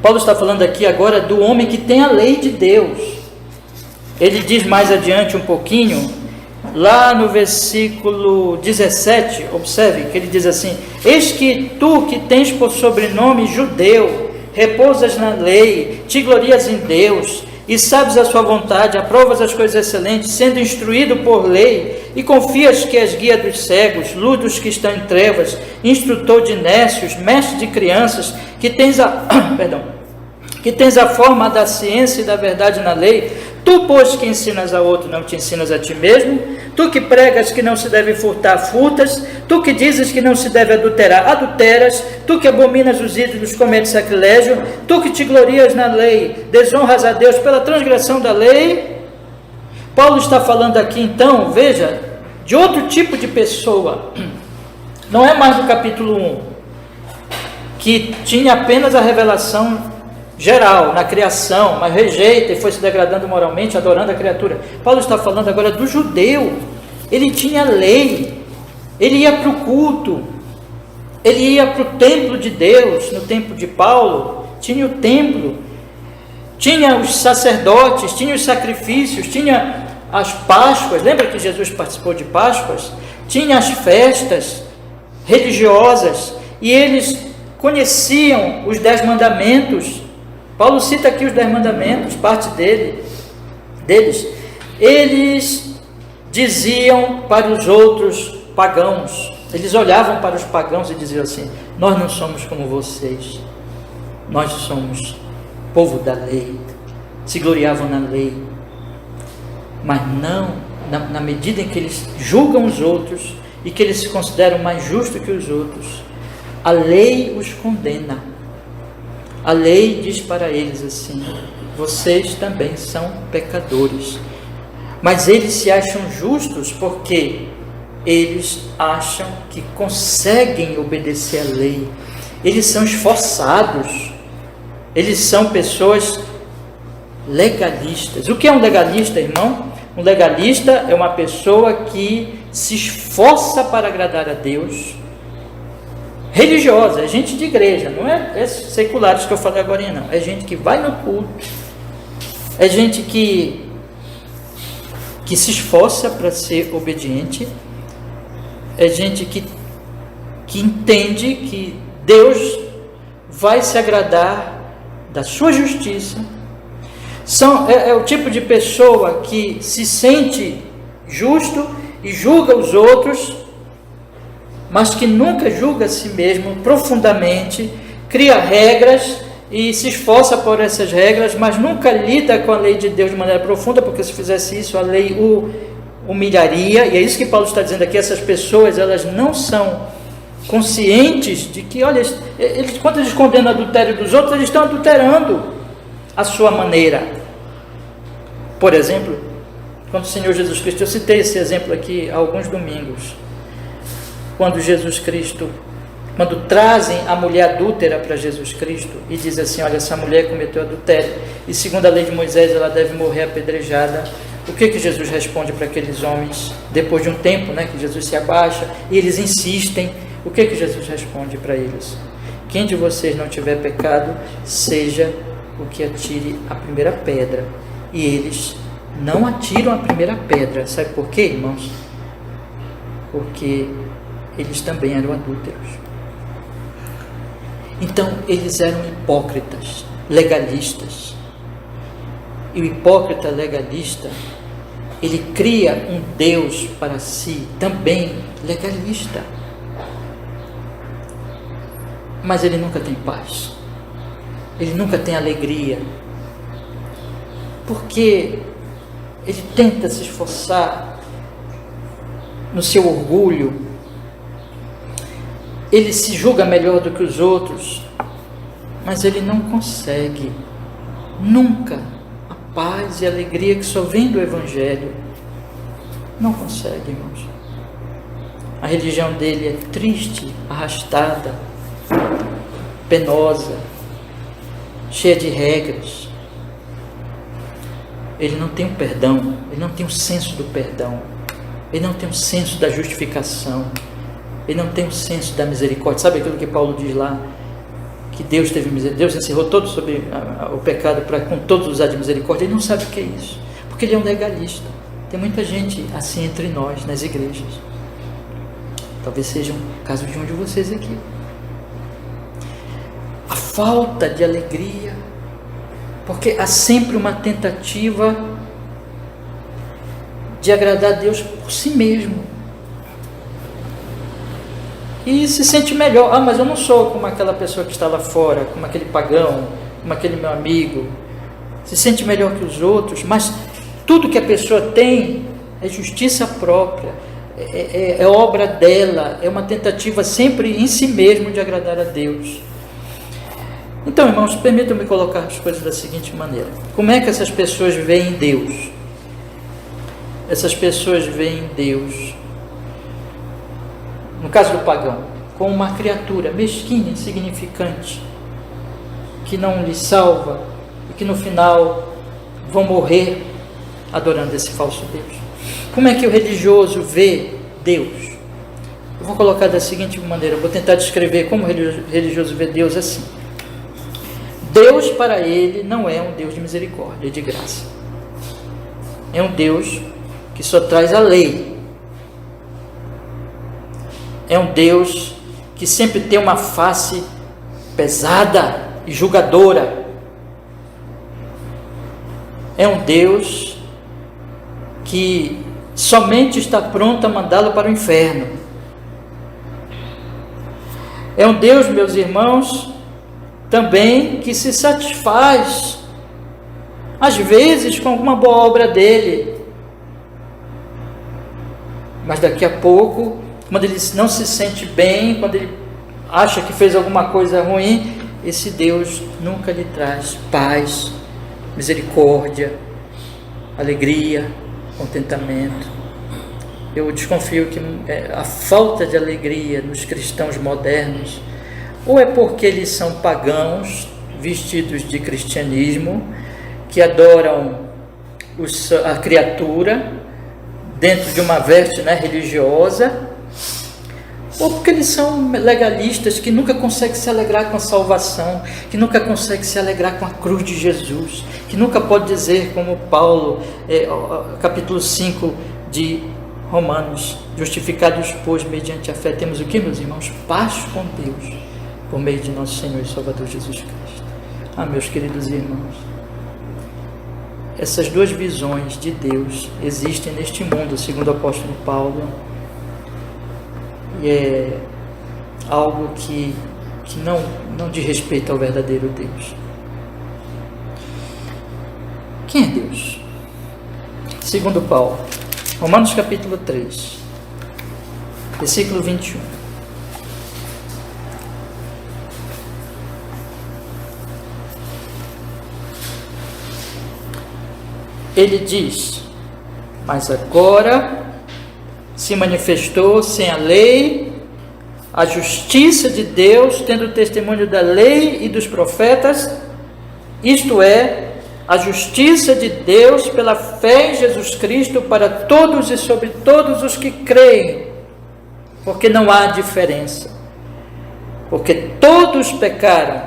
S1: Paulo está falando aqui agora do homem que tem a lei de Deus. Ele diz mais adiante um pouquinho, lá no versículo 17, observe que ele diz assim: eis que tu, que tens por sobrenome judeu, repousas na lei, te glorias em Deus, e sabes a sua vontade, aprovas as coisas excelentes, sendo instruído por lei, e confias que és guia dos cegos, luz dos que estão em trevas, instrutor de nécios, mestre de crianças, que tens a forma da ciência e da verdade na lei. Tu, pois, que ensinas a outro, não te ensinas a ti mesmo? Tu que pregas que não se deve furtar, furtas? Tu que dizes que não se deve adulterar, adulteras? Tu que abominas os ídolos, cometes sacrilégio? Tu que te glorias na lei, desonras a Deus pela transgressão da lei? Paulo está falando aqui, então, veja, de outro tipo de pessoa. Não é mais do capítulo 1, que tinha apenas a revelação geral, na criação, mas rejeita e foi se degradando moralmente, adorando a criatura. Paulo está falando agora do judeu. Ele tinha lei, ele ia para o culto, ele ia para o templo de Deus. No tempo de Paulo tinha o templo, tinha os sacerdotes, tinha os sacrifícios, tinha as Páscoas. Lembra que Jesus participou de Páscoas? Tinha as festas religiosas, e eles conheciam os 10 mandamentos. Paulo cita aqui os 10 mandamentos, parte deles. Eles diziam para os outros pagãos, eles olhavam para os pagãos e diziam assim: nós não somos como vocês, nós somos povo da lei. Se gloriavam na lei, mas não na medida em que eles julgam os outros e que eles se consideram mais justos que os outros. A lei os condena. A lei diz para eles assim: vocês também são pecadores. Mas eles se acham justos porque eles acham que conseguem obedecer à lei. Eles são esforçados. Eles são pessoas legalistas. O que é um legalista, irmão? Um legalista é uma pessoa que se esforça para agradar a Deus. Religiosa, é gente de igreja, não é seculares que eu falei agora, não. É gente que vai no culto, é gente que se esforça para ser obediente, é gente que entende que Deus vai se agradar da sua justiça. É o tipo de pessoa que se sente justo e julga os outros, mas que nunca julga a si mesmo profundamente, cria regras e se esforça por essas regras, mas nunca lida com a lei de Deus de maneira profunda, porque se fizesse isso, a lei o humilharia. E é isso que Paulo está dizendo aqui: essas pessoas, elas não são conscientes de que, olha, quando eles condenam o adultério dos outros, eles estão adulterando a sua maneira. Por exemplo, quando o Senhor Jesus Cristo, eu citei esse exemplo aqui há alguns domingos, quando trazem a mulher adúltera para Jesus Cristo e dizem assim: olha, essa mulher cometeu adultério e segundo a lei de Moisés ela deve morrer apedrejada. O que Jesus responde para aqueles homens? Depois de um tempo, que Jesus se abaixa e eles insistem, o que Jesus responde para eles? Quem de vocês não tiver pecado, seja o que atire a primeira pedra. E eles não atiram a primeira pedra. Sabe por quê, irmãos? Porque eles também eram adúlteros. Então, eles eram hipócritas, legalistas. E o hipócrita legalista, ele cria um Deus para si, também legalista. Mas ele nunca tem paz. Ele nunca tem alegria. Porque ele tenta se esforçar no seu orgulho, ele se julga melhor do que os outros, mas ele não consegue nunca a paz e a alegria que só vem do Evangelho. Não consegue, irmãos. A religião dele é triste, arrastada, penosa, cheia de regras. Ele não tem o perdão, ele não tem o senso do perdão, ele não tem o senso da justificação, ele não tem o senso da misericórdia. Sabe aquilo que Paulo diz lá? Que Deus teve misericórdia, Deus encerrou todo sobre o pecado para com todos usar de misericórdia. Ele não sabe o que é isso, porque ele é um legalista. Tem muita gente assim entre nós, nas igrejas. Talvez seja um caso de um de vocês aqui. A falta de alegria, porque há sempre uma tentativa de agradar a Deus por si mesmo. E se sente melhor. Ah, mas eu não sou como aquela pessoa que está lá fora, como aquele pagão, como aquele meu amigo. Se sente melhor que os outros, mas tudo que a pessoa tem é justiça própria, é obra dela, é uma tentativa sempre em si mesmo de agradar a Deus. Então, irmãos, permitam-me colocar as coisas da seguinte maneira. Como é que essas pessoas veem Deus? Essas pessoas veem Deus, no caso do pagão, como uma criatura mesquinha, insignificante, que não lhe salva e que no final vão morrer adorando esse falso Deus. Como é que o religioso vê Deus? Eu vou colocar da seguinte maneira, eu vou tentar descrever como o religioso vê Deus assim. Deus para ele não é um Deus de misericórdia e de graça. É um Deus que só traz a lei. É um Deus que sempre tem uma face pesada e julgadora. É um Deus que somente está pronto a mandá-lo para o inferno. É um Deus, meus irmãos, também que se satisfaz, às vezes, com alguma boa obra dele, mas daqui a pouco, quando ele não se sente bem, quando ele acha que fez alguma coisa ruim, esse Deus nunca lhe traz paz, misericórdia, alegria, contentamento. Eu desconfio que a falta de alegria nos cristãos modernos, ou é porque eles são pagãos, vestidos de cristianismo, que adoram a criatura dentro de uma veste, religiosa, ou porque eles são legalistas que nunca conseguem se alegrar com a salvação, que nunca conseguem se alegrar com a cruz de Jesus, que nunca pode dizer, como Paulo, capítulo 5 de Romanos, justificados, pois, mediante a fé, temos o que, meus irmãos? Paz com Deus, por meio de nosso Senhor e Salvador Jesus Cristo. Ah, meus queridos irmãos, essas duas visões de Deus existem neste mundo, segundo o apóstolo Paulo, e é algo que não diz respeito ao verdadeiro Deus. Quem é Deus? Segundo Paulo, Romanos capítulo 3, versículo 21. Ele diz: mas agora se manifestou sem a lei a justiça de Deus, tendo o testemunho da lei e dos profetas, isto é, a justiça de Deus pela fé em Jesus Cristo para todos e sobre todos os que creem, porque não há diferença, porque todos pecaram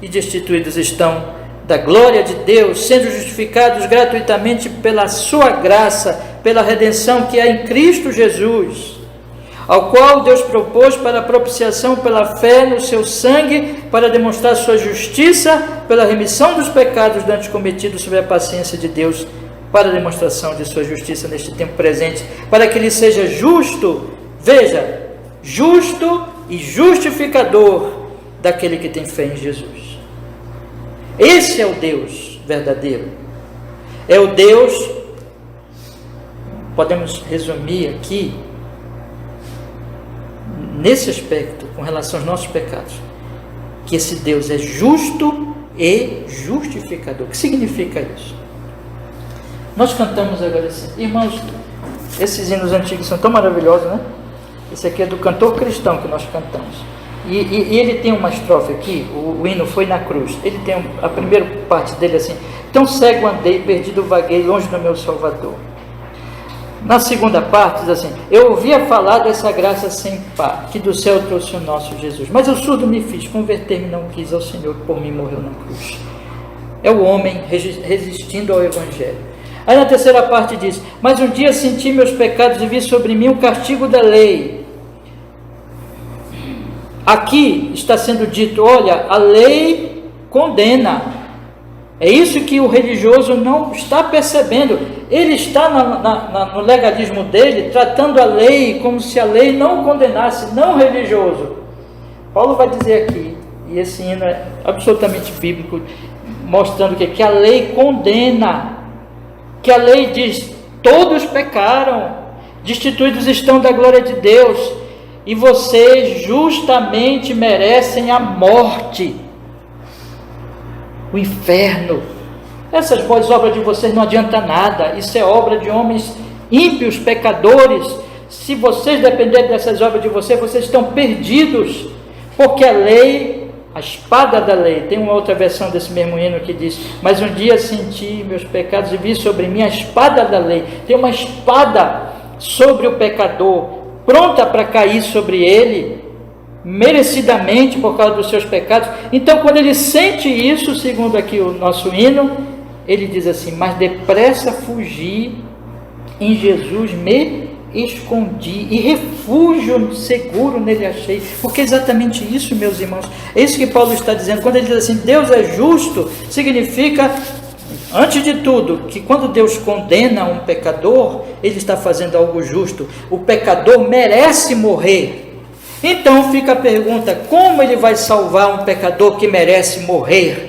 S1: e destituídos estão da glória de Deus, sendo justificados gratuitamente pela sua graça, pela redenção que há em Cristo Jesus, ao qual Deus propôs para a propiciação pela fé no seu sangue, para demonstrar sua justiça pela remissão dos pecados dantes cometidos sob a paciência de Deus, para a demonstração de sua justiça neste tempo presente, para que ele seja justo, veja, justo e justificador daquele que tem fé em Jesus. Esse é o Deus verdadeiro. É o Deus, podemos resumir aqui, nesse aspecto, com relação aos nossos pecados, que esse Deus é justo e justificador. O que significa isso? Nós cantamos agora assim, irmãos, esses hinos antigos são tão maravilhosos, né? Esse aqui é do cantor cristão que nós cantamos. E ele tem uma estrofe aqui, o hino Foi na Cruz. Ele tem a primeira parte dele assim: tão cego andei, perdido vaguei, longe do meu Salvador. Na segunda parte diz assim: eu ouvia falar dessa graça sem par, que do céu trouxe o nosso Jesus, mas eu surdo me fiz, converter-me não quis ao Senhor, que por mim morreu na cruz. É o homem resistindo ao Evangelho. Aí na terceira parte diz: mas um dia senti meus pecados e vi sobre mim o castigo da lei. Aqui está sendo dito: olha, a lei condena. É isso que o religioso não está percebendo. Ele está no legalismo dele, tratando a lei como se a lei não condenasse, não religioso. Paulo vai dizer aqui, e esse hino é absolutamente bíblico, mostrando que a lei condena, que a lei diz: todos pecaram, destituídos estão da glória de Deus, e vocês justamente merecem a morte, o inferno. Essas boas obras de vocês não adianta nada, isso é obra de homens ímpios, pecadores. Se vocês dependerem dessas obras de vocês estão perdidos, porque a lei, a espada da lei, tem uma outra versão desse mesmo hino que diz: mas um dia senti meus pecados e vi sobre mim a espada da lei. Tem uma espada sobre o pecador, pronta para cair sobre ele, merecidamente por causa dos seus pecados. Então, quando ele sente isso, segundo aqui o nosso hino, ele diz assim: mas depressa fugi, em Jesus me escondi, e refúgio seguro nele achei. Porque é exatamente isso, meus irmãos, é isso que Paulo está dizendo. Quando ele diz assim: Deus é justo, significa, antes de tudo, que quando Deus condena um pecador, ele está fazendo algo justo. O pecador merece morrer. Então fica a pergunta: como ele vai salvar um pecador que merece morrer?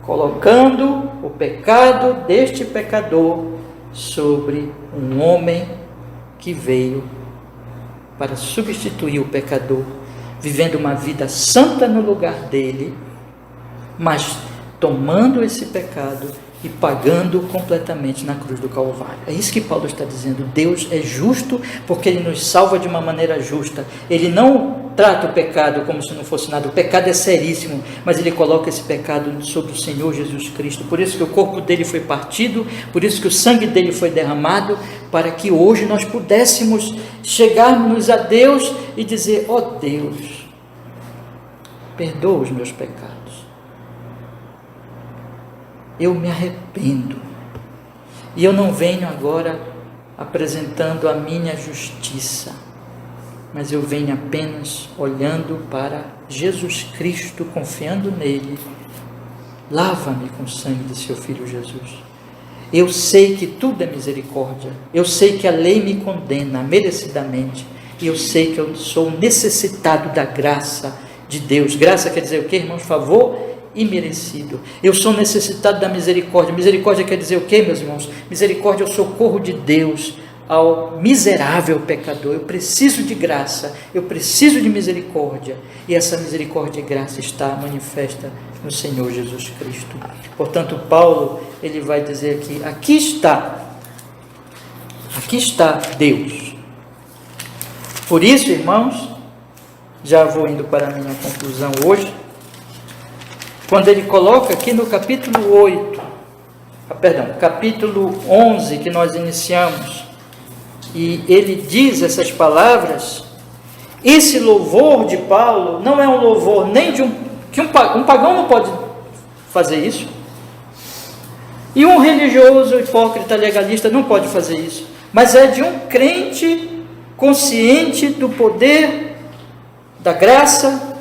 S1: Colocando o pecado deste pecador sobre um homem que veio para substituir o pecador, vivendo uma vida santa no lugar dele, mas tomando esse pecado e pagando completamente na cruz do Calvário. É isso que Paulo está dizendo. Deus é justo porque ele nos salva de uma maneira justa. Ele não trata o pecado como se não fosse nada. O pecado é seríssimo, mas ele coloca esse pecado sobre o Senhor Jesus Cristo. Por isso que o corpo dele foi partido, por isso que o sangue dele foi derramado, para que hoje nós pudéssemos chegarmos a Deus e dizer: ó Deus, perdoa os meus pecados. Eu me arrependo, e eu não venho agora apresentando a minha justiça, mas eu venho apenas olhando para Jesus Cristo, confiando nele. Lava-me com o sangue de seu Filho Jesus. Eu sei que tudo é misericórdia, eu sei que a lei me condena merecidamente, e eu sei que eu sou necessitado da graça de Deus. Graça quer dizer o quê, irmãos? Favor imerecido. Eu sou necessitado da misericórdia. Misericórdia quer dizer o quê, meus irmãos? Misericórdia é o socorro de Deus ao miserável pecador. Eu preciso de graça, eu preciso de misericórdia, e essa misericórdia e graça está manifesta no Senhor Jesus Cristo. Portanto, Paulo, ele vai dizer aqui está Deus. Por isso, irmãos, já vou indo para a minha conclusão hoje, quando ele coloca aqui no capítulo 11, que nós iniciamos, e ele diz essas palavras, esse louvor de Paulo não é um louvor nem de um pagão não pode fazer isso, e um religioso hipócrita legalista não pode fazer isso, mas é de um crente consciente do poder, da graça,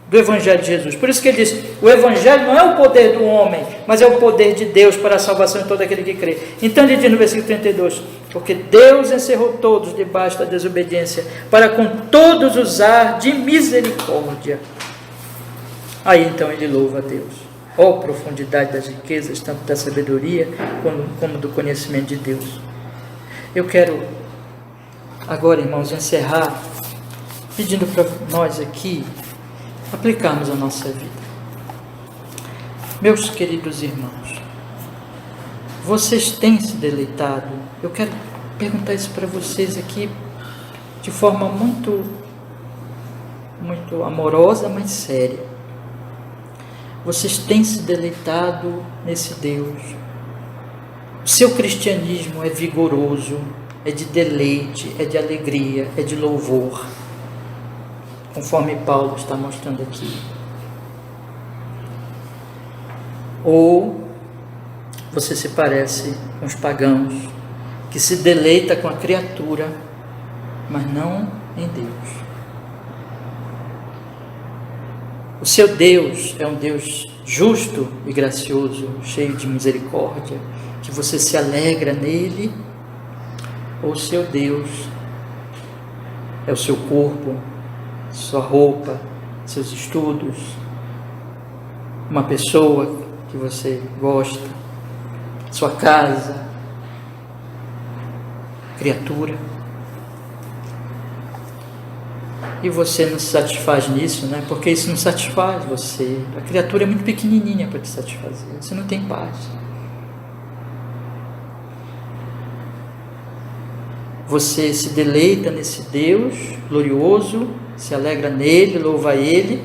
S1: do Evangelho de Jesus. Por isso que ele diz: o Evangelho não é o poder do homem, mas é o poder de Deus para a salvação de todo aquele que crê. Então ele diz no versículo 32, porque Deus encerrou todos debaixo da desobediência, para com todos usar de misericórdia. Aí então ele louva a Deus. Ó profundidade das riquezas, tanto da sabedoria como do conhecimento de Deus. Eu quero agora, irmãos, encerrar pedindo para nós aqui aplicarmos a nossa vida. Meus queridos irmãos, vocês têm se deleitado? Eu quero perguntar isso para vocês aqui de forma muito amorosa, mas séria. Vocês têm se deleitado nesse Deus? O seu cristianismo é vigoroso, é de deleite, é de alegria, é de louvor, conforme Paulo está mostrando aqui. Ou você se parece com os pagãos, que se deleita com a criatura, mas não em Deus. O seu Deus é um Deus justo e gracioso, cheio de misericórdia, que você se alegra nele, ou o seu Deus é o seu corpo, sua roupa, seus estudos, uma pessoa que você gosta, sua casa, criatura. E você não se satisfaz nisso, né? Porque isso não satisfaz você. A criatura é muito pequenininha para te satisfazer. Você não tem paz. Você se deleita nesse Deus glorioso, se alegra nele, louva ele,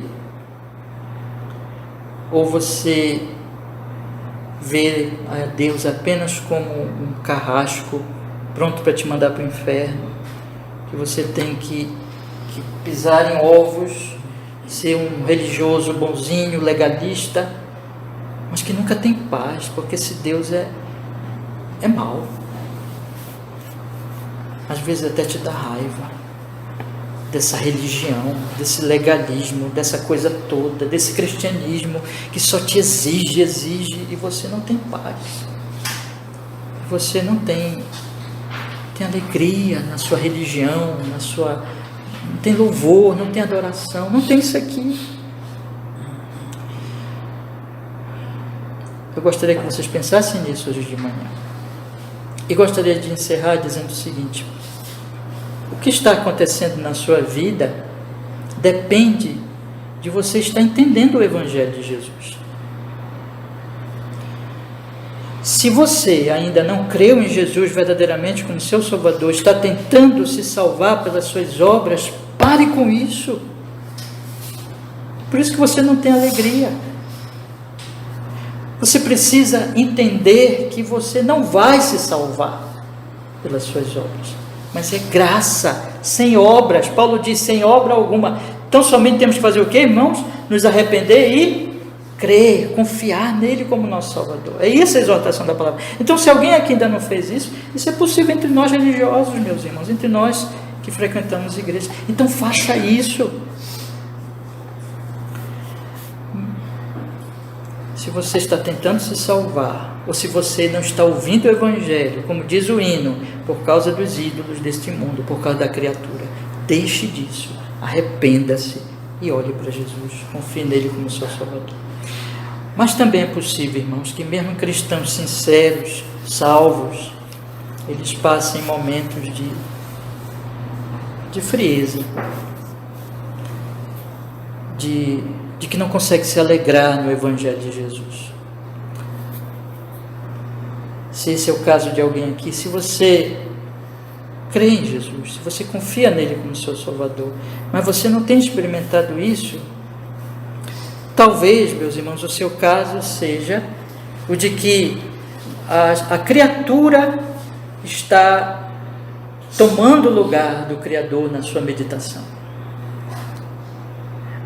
S1: ou você vê a Deus apenas como um carrasco pronto para te mandar para o inferno, que você tem que pisar em ovos, ser um religioso bonzinho, legalista, mas que nunca tem paz, porque esse Deus é mau. Às vezes até te dá raiva dessa religião, desse legalismo, dessa coisa toda, desse cristianismo que só te exige, e você não tem paz. Você não tem alegria na sua religião, não tem louvor, não tem adoração, não tem isso aqui. Eu gostaria que vocês pensassem nisso hoje de manhã. E gostaria de encerrar dizendo o seguinte: o que está acontecendo na sua vida depende de você estar entendendo o Evangelho de Jesus. Se você ainda não creu em Jesus verdadeiramente como seu Salvador, está tentando se salvar pelas suas obras, pare com isso. Por isso que você não tem alegria. Você precisa entender que você não vai se salvar pelas suas obras, mas é graça, sem obras. Paulo diz: sem obra alguma. Então somente temos que fazer o quê, irmãos? Nos arrepender e crer, confiar nele como nosso Salvador. É isso a exortação da palavra. Então, se alguém aqui ainda não fez isso, isso é possível entre nós religiosos, meus irmãos, entre nós que frequentamos igrejas. Então faça isso. Se você está tentando se salvar, ou se você não está ouvindo o Evangelho, como diz o hino, por causa dos ídolos deste mundo, por causa da criatura, deixe disso, arrependa-se e olhe para Jesus, confie nele como seu Salvador. Mas também é possível, irmãos, que mesmo cristãos sinceros, salvos, eles passem momentos de frieza, de que não consegue se alegrar no Evangelho de Jesus. Se esse é o caso de alguém aqui, se você crê em Jesus, se você confia nele como seu Salvador, mas você não tem experimentado isso, talvez, meus irmãos, o seu caso seja o de que a criatura está tomando o lugar do Criador na sua meditação.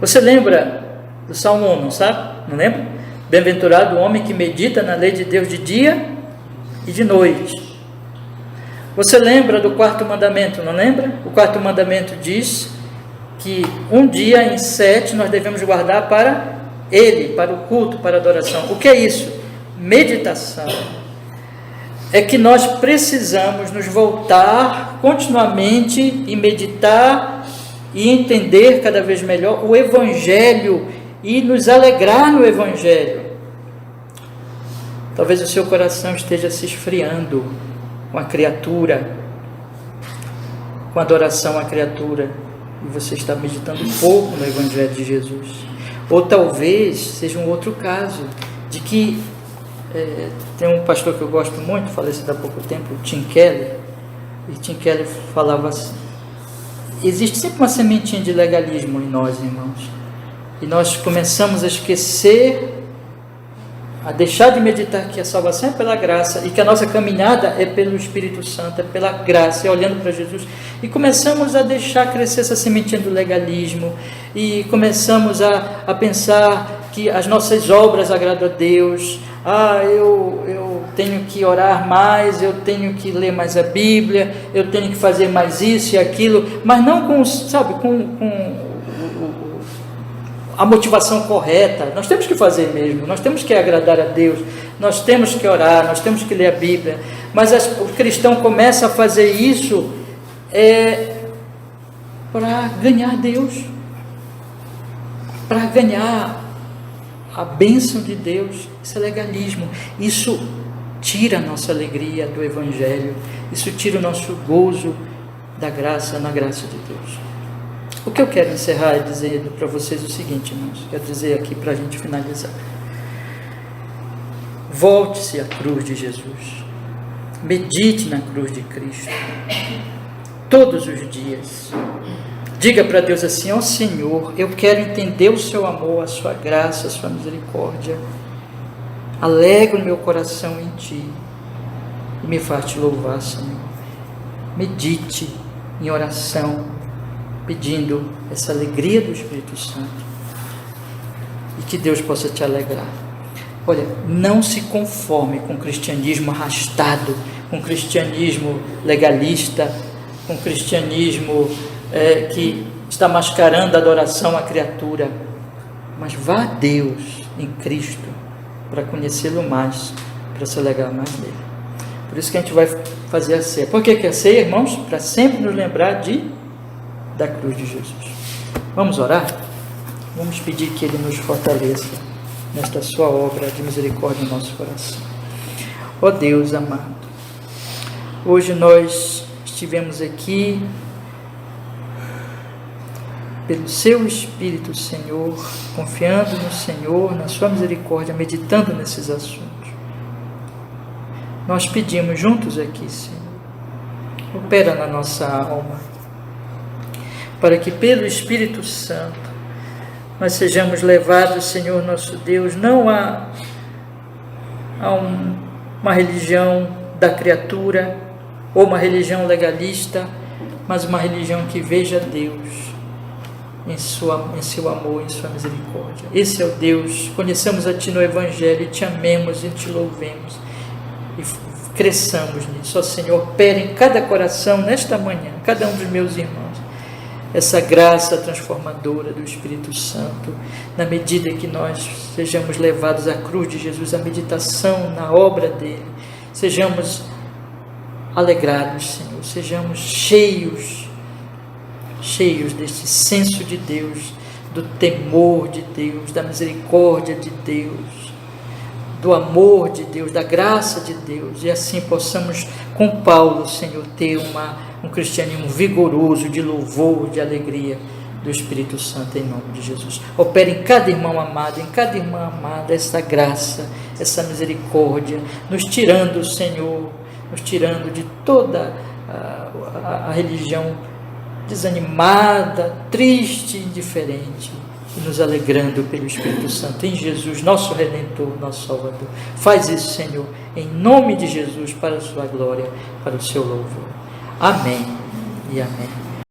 S1: Você lembra do Salmo 1, não sabe? Não lembra? Bem-aventurado o homem que medita na lei de Deus de dia e de noite. Você lembra do quarto mandamento, não lembra? O quarto mandamento diz que um dia em 7 nós devemos guardar para ele, para o culto, para a adoração. O que é isso? Meditação. É que nós precisamos nos voltar continuamente e meditar e entender cada vez melhor o Evangelho e nos alegrar no Evangelho. Talvez o seu coração esteja se esfriando com a criatura, com a adoração à criatura, e você está meditando pouco no Evangelho de Jesus. Ou talvez seja um outro caso, de que tem um pastor que eu gosto muito, falecido há pouco tempo, o Tim Keller, e Tim Keller falava assim: existe sempre uma sementinha de legalismo em nós, irmãos, e nós começamos a esquecer, a deixar de meditar que a salvação é pela graça e que a nossa caminhada é pelo Espírito Santo, é pela graça, é olhando para Jesus, e começamos a deixar crescer essa sementinha do legalismo, e começamos a pensar que as nossas obras agradam a Deus. Eu tenho que orar mais, eu tenho que ler mais a Bíblia, eu tenho que fazer mais isso e aquilo, mas não com a motivação correta. Nós temos que fazer mesmo, nós temos que agradar a Deus, nós temos que orar, nós temos que ler a Bíblia, mas o cristão começa a fazer isso para ganhar Deus, para ganhar a bênção de Deus. Isso é legalismo, isso tira a nossa alegria do Evangelho, isso tira o nosso gozo da graça, na graça de Deus. O que eu quero encerrar é dizendo para vocês o seguinte, irmãos, quero dizer aqui para a gente finalizar: volte-se à cruz de Jesus, medite na cruz de Cristo, todos os dias, diga para Deus assim: ó Senhor, eu quero entender o seu amor, a sua graça, a sua misericórdia, alegro meu coração em Ti, e me faz Te louvar, Senhor. Medite em oração, pedindo essa alegria do Espírito Santo, e que Deus possa te alegrar. Olha, não se conforme com o cristianismo arrastado, com o cristianismo legalista, com o cristianismo que está mascarando a adoração à criatura, mas vá a Deus em Cristo para conhecê-lo mais, para se alegrar mais dele. Por isso que a gente vai fazer a ceia. Por que a ceia, irmãos? Para sempre nos lembrar da cruz de Jesus. Vamos orar? Vamos pedir que Ele nos fortaleça nesta sua obra de misericórdia no nosso coração. Ó Deus amado, hoje nós estivemos aqui pelo Seu Espírito, Senhor, confiando no Senhor, na Sua misericórdia, meditando nesses assuntos. Nós pedimos juntos aqui, Senhor, opera na nossa alma, para que pelo Espírito Santo nós sejamos levados, Senhor nosso Deus, não a uma religião da criatura, ou uma religião legalista, mas uma religião que veja Deus em seu amor, em sua misericórdia. Esse é o Deus. Conheçamos a Ti no Evangelho, e Te amemos e Te louvemos, e cresçamos nisso. Ó Senhor, opere em cada coração nesta manhã, cada um dos meus irmãos, essa graça transformadora do Espírito Santo, na medida que nós sejamos levados à cruz de Jesus, à meditação na obra dele, sejamos alegrados, Senhor, sejamos cheios deste senso de Deus, do temor de Deus, da misericórdia de Deus, do amor de Deus, da graça de Deus, e assim possamos, com Paulo, Senhor, ter um cristianismo vigoroso, de louvor, de alegria do Espírito Santo, em nome de Jesus. Opere em cada irmão amado, em cada irmã amada, essa graça, essa misericórdia, nos tirando, Senhor, nos tirando de toda a religião desanimada, triste, indiferente, e nos alegrando pelo Espírito Santo, em Jesus, nosso Redentor, nosso Salvador. Faz isso, Senhor, em nome de Jesus, para a sua glória, para o seu louvor. Amém e amém.